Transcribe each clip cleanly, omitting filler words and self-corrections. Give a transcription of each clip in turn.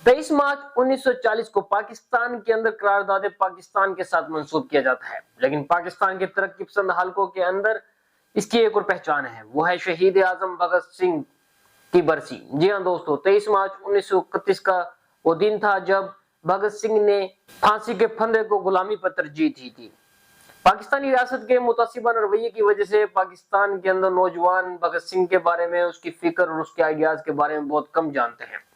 23 मार्च 1940 को पाकिस्तान के अंदर करारदाद पाकिस्तान के साथ मंसूब किया जाता है, लेकिन पाकिस्तान के तरक्की पसंद हलकों के अंदर इसकी एक और पहचान है, वो है शहीद आजम भगत सिंह की बरसी। जी हाँ दोस्तों, 23 मार्च 1931 का वो दिन था जब भगत सिंह ने फांसी के फंदे को गुलामी पर तरजीह दी थी। पाकिस्तानी रियासत के मुतासिबा रवैये की वजह से पाकिस्तान के अंदर नौजवान भगत सिंह के बारे में, उसकी फिक्र और उसके आइडियाज के बारे में बहुत कम जानते हैं।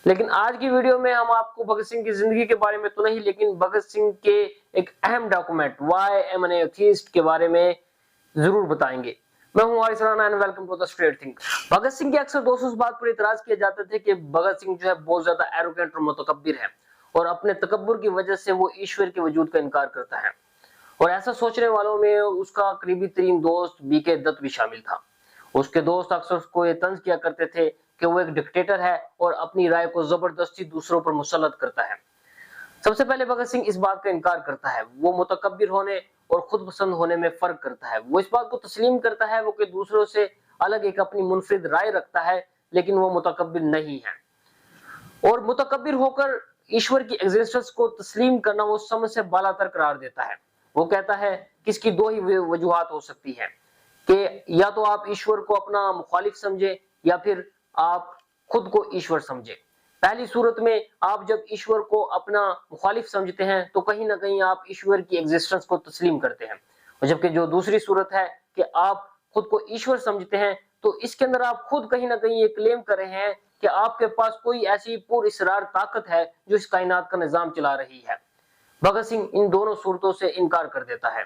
लेकिन आज की वीडियो में हम आपको भगत सिंह की जिंदगी के बारे में तो नहीं, लेकिन भगत सिंह के एक अहम document why I am an atheist के बारे में जरूर बताएंगे। मैं हूं Haris Rana and welcome to the straight think. Bhagat Singh के अक्सर दोस्तों इस बात पर इतराज किए जाते थे कि भगत सिंह जो है बहुत ज्यादा एरोगेंट और मुतकब्बिर है और अपने तकब्बुर की वजह से वो ईश्वर के वजूद का इनकार करता है। और ऐसा सोचने वालों में उसका करीबी तरीन दोस्त बीके दत्त भी शामिल था। उसके दोस्त अक्सर उसको ये तंज किया करते थे कि वो एक डिक्टेटर है और अपनी राय को जबरदस्ती दूसरों पर मुसल्लत करता है। सबसे पहले भगत सिंह इस बात का इनकार करता है। वो मुतकब्बिर होने और खुद पसंद होने में फर्क करता है। वो इस बात को तस्लीम करता है वो कि दूसरों से अलग एक अपनी मुनफरिद राय रखता है, लेकिन वो मुतकब्बिर नहीं है। और मुतकब्बिर होकर ईश्वर की एग्जिस्टेंस को तस्लीम करना वो समझ से बालातर करार देता है। वो कहता है कि इसकी दो ही वजूहात हो सकती है कि या तो आप ईश्वर को अपना मुखालिफ समझे या फिर आप खुद को ईश्वर समझे। पहली सूरत में आप जब ईश्वर को अपना मुखालिफ समझते हैं तो कहीं ना कहीं आप ईश्वर की एग्जिस्टेंस को तस्लीम करते हैं, और जबकि जो दूसरी सूरत है कि आप खुद को ईश्वर समझते हैं तो इसके अंदर आप खुद कहीं ना कहीं ये क्लेम कर रहे हैं कि आपके पास कोई ऐसी पुरअसरार ताकत है जो इस कायनात का निजाम चला रही है। भगत सिंह इन दोनों सूरतों से इनकार कर देता है।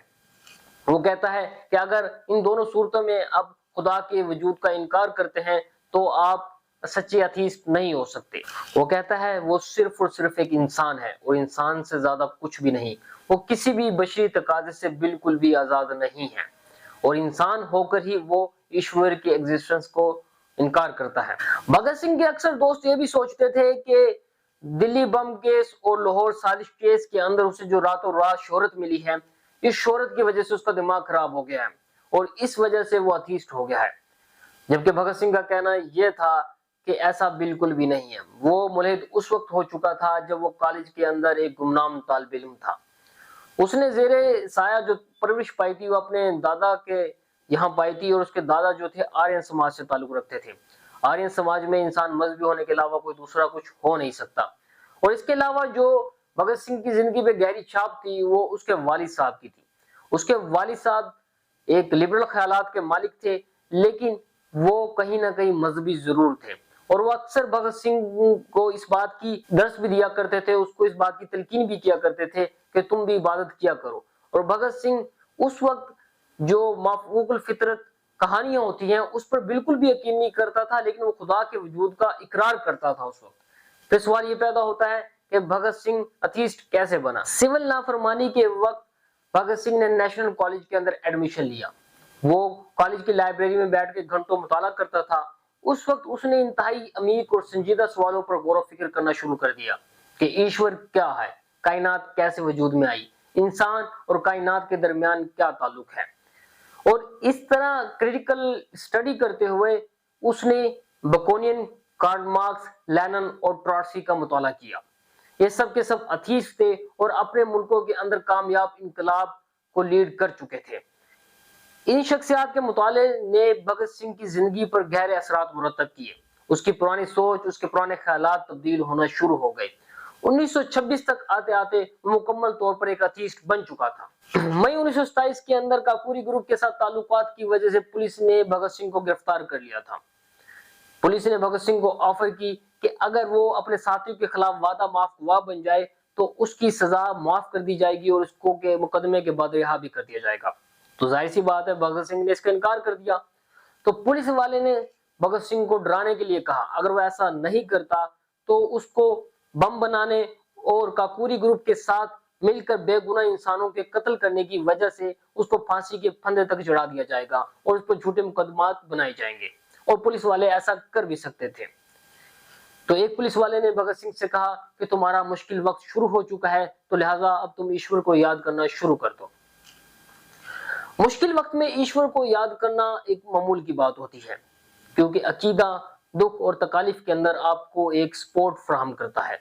वो कहता है कि अगर इन दोनों सूरतों में अब खुदा के वजूद का इनकार करते हैं तो आप सच्चे अथीस्ट नहीं हो सकते। वो कहता है वो सिर्फ और सिर्फ एक इंसान है और इंसान से ज्यादा कुछ भी नहीं। वो किसी भी बशरी तकाजे से बिल्कुल भी आजाद नहीं है और इंसान होकर ही वो ईश्वर की एग्जिस्टेंस को इनकार करता है। भगत सिंह के अक्सर दोस्त ये भी सोचते थे कि दिल्ली बम केस और लाहौर साजिश केस के अंदर उसे जो रातों रात शोहरत मिली है, इस शोहरत की वजह से उसका दिमाग खराब हो गया है और इस वजह से वो अथीस्ट हो गया है। जबकि भगत सिंह का कहना यह था कि ऐसा बिल्कुल भी नहीं है। वो मुलहिद उस वक्त हो चुका था जब वो कॉलेज के अंदर एक गुमनाम तालिब इल्म था। उसने जेरे साया जो परवरिश पाई थी वो अपने दादा के यहाँ पाई थी और उसके दादा जो थे आर्यन समाज से ताल्लुक रखते थे। आर्यन समाज में इंसान मजहबी होने के अलावा कोई दूसरा कुछ हो नहीं सकता। और इसके अलावा जो भगत सिंह की जिंदगी पे गहरी छाप थी वो उसके वालिद साहब की थी। उसके वालिद साहब एक लिबरल ख्यालात के मालिक थे, लेकिन वो कहीं ना कहीं मजहबी जरूर थे और वो अक्सर भगत सिंह को इस बात की दर्स भी दिया करते थे, उसको इस बात की तलकीन भी किया करते थे कि तुम भी इबादत किया करो। और भगत सिंह उस वक्त जो माफूकुल फितरत कहानियां होती हैं उस पर बिल्कुल भी यकीन नहीं करता था, लेकिन वो खुदा के वजूद का इकरार करता था उस वक्त। फिर सवाल ये पैदा होता है कि भगत सिंह अथीस्ट कैसे बना। सिविल नाफरमानी के वक्त भगत सिंह ने नेशनल कॉलेज के अंदर एडमिशन लिया। वो कॉलेज की लाइब्रेरी में बैठ के घंटों मुताला करता था। उस वक्त उसने इंतहाई अमीर और संजीदा सवालों पर गौर फिक्र करना शुरू कर दिया कि ईश्वर क्या है, कायनात कैसे वजूद में आई, इंसान और कायनात के दरमियान क्या ताल्लुक है। और इस तरह क्रिटिकल स्टडी करते हुए उसने बकोनियन, कार्ल मार्क्स, लेनिन और ट्रॉट्स्की का मुताला किया। ये सब के सब अथीस्ट थे और अपने मुल्कों के अंदर कामयाब इनकलाब को लीड कर चुके थे। इन शख्सियात के मुताले ने भगत सिंह की जिंदगी पर गहरे असरात मुरतब किए। उसकी पुरानी सोच, उसके पुराने ख्यालात तब्दील होना शुरू हो गए। 1926 तक आते आते मुकम्मल तौर पर एक अथीस्ट बन चुका था। मई 1927 के अंदर काकूरी ग्रुप के साथ ताल्लुकात की वजह से पुलिस ने भगत सिंह को गिरफ्तार कर लिया था। पुलिस ने भगत सिंह को ऑफर की कि अगर वो अपने साथियों के खिलाफ वादा माफ गवाह बन जाए तो उसकी सजा माफ कर दी जाएगी और उसको के मुकदमे के बाद रिहा भी कर दिया जाएगा। तो जाहिर सी बात है भगत सिंह ने इसका इनकार कर दिया। तो पुलिस वाले ने भगत सिंह को डराने के लिए कहा अगर वो ऐसा नहीं करता तो उसको बम बनाने और काकूरी ग्रुप के साथ मिलकर बेगुनाह इंसानों के कत्ल करने की वजह से उसको फांसी के फंदे तक चढ़ा दिया जाएगा और उस पर झूठे मुकदमात बनाए जाएंगे। और पुलिस वाले ऐसा कर भी सकते थे। तो एक पुलिस वाले ने भगत सिंह से कहा कि तुम्हारा मुश्किल वक्त शुरू हो चुका है, तो लिहाजा अब तुम ईश्वर को याद करना शुरू कर दो। मुश्किल वक्त में ईश्वर को याद करना एक मामूल की बात होती है, क्योंकि अकीदा دکھ اور تکالیف کے اندر آپ کو ایک سپورٹ فراہم کرتا ہے۔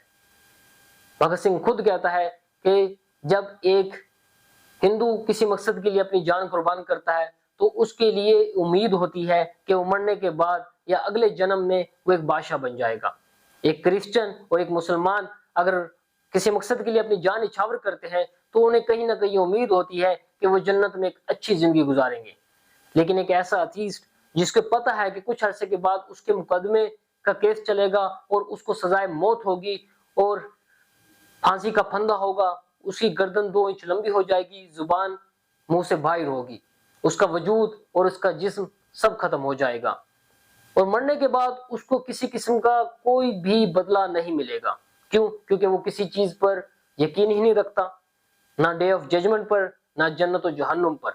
بھگت سنگھ خود کہتا ہے کہ جب ایک ہندو کسی مقصد کے لیے اپنی جان قربان کرتا ہے تو اس کے لیے امید ہوتی ہے کہ وہ مرنے کے بعد یا اگلے جنم میں وہ ایک بادشاہ بن جائے گا۔ ایک کرسچن اور ایک مسلمان اگر کسی مقصد کے لیے اپنی جان نچھاور کرتے ہیں تو انہیں کہیں نہ کہیں امید ہوتی ہے کہ وہ جنت میں ایک اچھی زندگی گزاریں گے۔ لیکن ایک ایسا ایتھیسٹ جس کو پتہ ہے کہ کچھ عرصے کے بعد اس کے مقدمے کا کیس چلے گا اور اس کو سزائے موت ہوگی اور پھانسی کا پھندا ہوگا، اس کی گردن 2 انچ لمبی ہو جائے گی، زبان منہ سے باہر ہوگی، اس کا وجود اور اس کا جسم سب ختم ہو جائے گا، اور مرنے کے بعد اس کو کسی قسم کا کوئی بھی بدلہ نہیں ملے گا۔ کیوں؟ کیونکہ وہ کسی چیز پر یقین ہی نہیں رکھتا، نہ ڈے آف ججمنٹ پر، نہ جنت و جہنم پر۔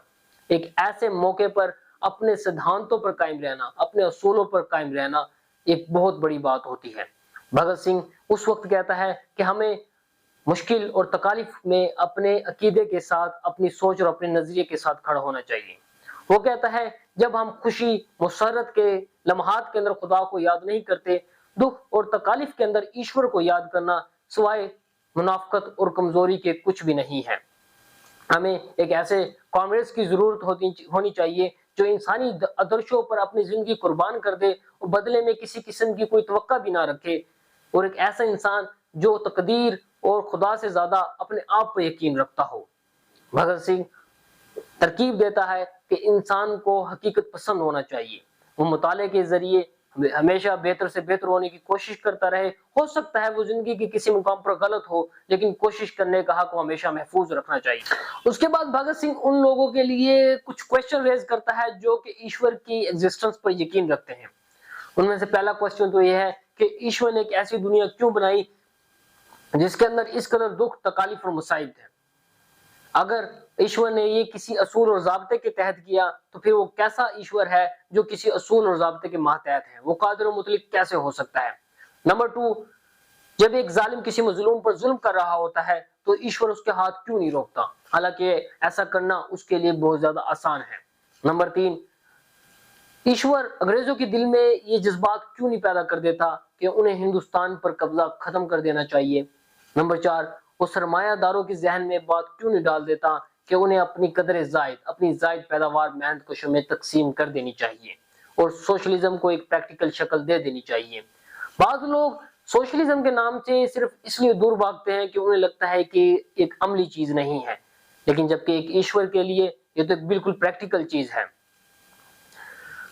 ایک ایسے موقع پر اپنے سدھانتوں پر قائم رہنا، اپنے اصولوں پر قائم رہنا ایک بہت بڑی بات ہوتی ہے۔ بھگت سنگھ اس وقت کہتا ہے کہ ہمیں مشکل اور تکالیف میں اپنے عقیدے کے ساتھ، اپنی سوچ اور اپنے نظریے کے ساتھ کھڑا ہونا چاہیے۔ وہ کہتا ہے جب ہم خوشی مسرت کے لمحات کے اندر خدا کو یاد نہیں کرتے، دکھ اور تکالیف کے اندر ایشور کو یاد کرنا سوائے منافقت اور کمزوری کے کچھ بھی نہیں ہے۔ ہمیں ایک ایسے کامریڈز کی ضرورت ہونی چاہیے جو انسانی آدرشوں پر اپنی زندگی قربان کر دے اور بدلے میں کسی قسم کی کوئی توقع بھی نہ رکھے، اور ایک ایسا انسان جو تقدیر اور خدا سے زیادہ اپنے آپ پر یقین رکھتا ہو۔ بھگت سنگھ ترکیب دیتا ہے کہ انسان کو حقیقت پسند ہونا چاہیے، وہ مطالعے کے ذریعے ہمیشہ بہتر سے بہتر ہونے کی کوشش کرتا رہے۔ ہو سکتا ہے وہ زندگی کے کسی مقام پر غلط ہو، لیکن کوشش کرنے کا حق کو ہمیشہ محفوظ رکھنا چاہیے۔ اس کے بعد بھگت سنگھ ان لوگوں کے لیے کچھ کوشچن ریز کرتا ہے جو کہ ایشور کی ایگزسٹنس پر یقین رکھتے ہیں۔ ان میں سے پہلا کوشچن تو یہ ہے کہ ایشور نے ایک ایسی دنیا کیوں بنائی جس کے اندر اس قدر دکھ، تکالیف اور مصائب تھے؟ اگر ایشور نے یہ کسی اصول اور ضابطے کے تحت کیا تو پھر وہ کیسا ایشور ہے جو کسی اصول اور ضابطے کے ماتحت ہے؟ وہ قادر و مطلق کیسے ہو سکتا ہے؟ نمبر 2، جب ایک ظالم کسی مظلوم پر ظلم کر رہا ہوتا ہے تو ایشور اس کے ہاتھ کیوں نہیں روکتا، حالانکہ ایسا کرنا اس کے لیے بہت زیادہ آسان ہے؟ نمبر 3، ایشور انگریزوں کے دل میں یہ جذبات کیوں نہیں پیدا کر دیتا کہ انہیں ہندوستان پر قبضہ ختم کر دینا چاہیے؟ نمبر 4، وہ سرمایہ داروں کے ذہن میں بات کیوں نہیں ڈال دیتا کہ انہیں اپنی قدر زائد، اپنی زائد پیداوار محنت کشوں میں تقسیم کر دینی چاہیے اور سوشلزم کو ایک پریکٹیکل شکل دے دینی چاہیے؟ بعض لوگ سوشلزم کے نام سے صرف اس لیے دور بھاگتے ہیں کہ انہیں لگتا ہے کہ ایک عملی چیز نہیں ہے، لیکن جبکہ ایک ایشور کے لیے یہ تو ایک بالکل پریکٹیکل چیز ہے۔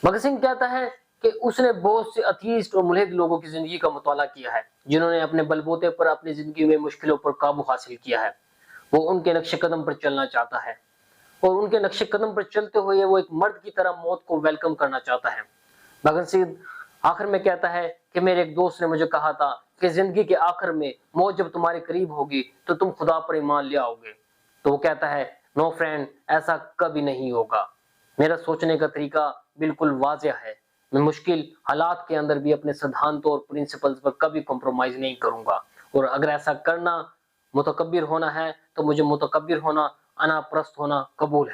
بھگت سنگھ کہتا ہے کہ اس نے بہت سے ایتھیسٹ اور ملحد لوگوں کی زندگی کا مطالعہ کیا ہے جنہوں نے اپنے بل بوتے پر اپنی زندگی میں مشکلوں پر قابو حاصل کیا ہے۔ وہ ان کے نقش قدم پر چلنا چاہتا ہے اور ان کے نقش قدم پر چلتے ہوئے وہ ایک مرد کی طرح موت کو ویلکم کرنا چاہتا ہے۔ بھگت سنگھ آخر میں کہتا ہے کہ میرے ایک دوست نے مجھے کہا تھا کہ زندگی کے آخر میں موت جب تمہارے قریب ہوگی تو تم خدا پر ایمان لے آؤ گے۔ تو وہ کہتا ہے نو فرینڈ، ایسا کبھی نہیں ہوگا۔ میرا سوچنے کا طریقہ بالکل واضح ہے، میں مشکل حالات کے اندر بھی اپنے سدھانتوں اور پرنسپلز پر کبھی کمپرومائز نہیں کروں گا، اور اگر ایسا کرنا متکبر ہونا ہے تو مجھے متکبر ہونا، انا پرست ہونا قبول ہے۔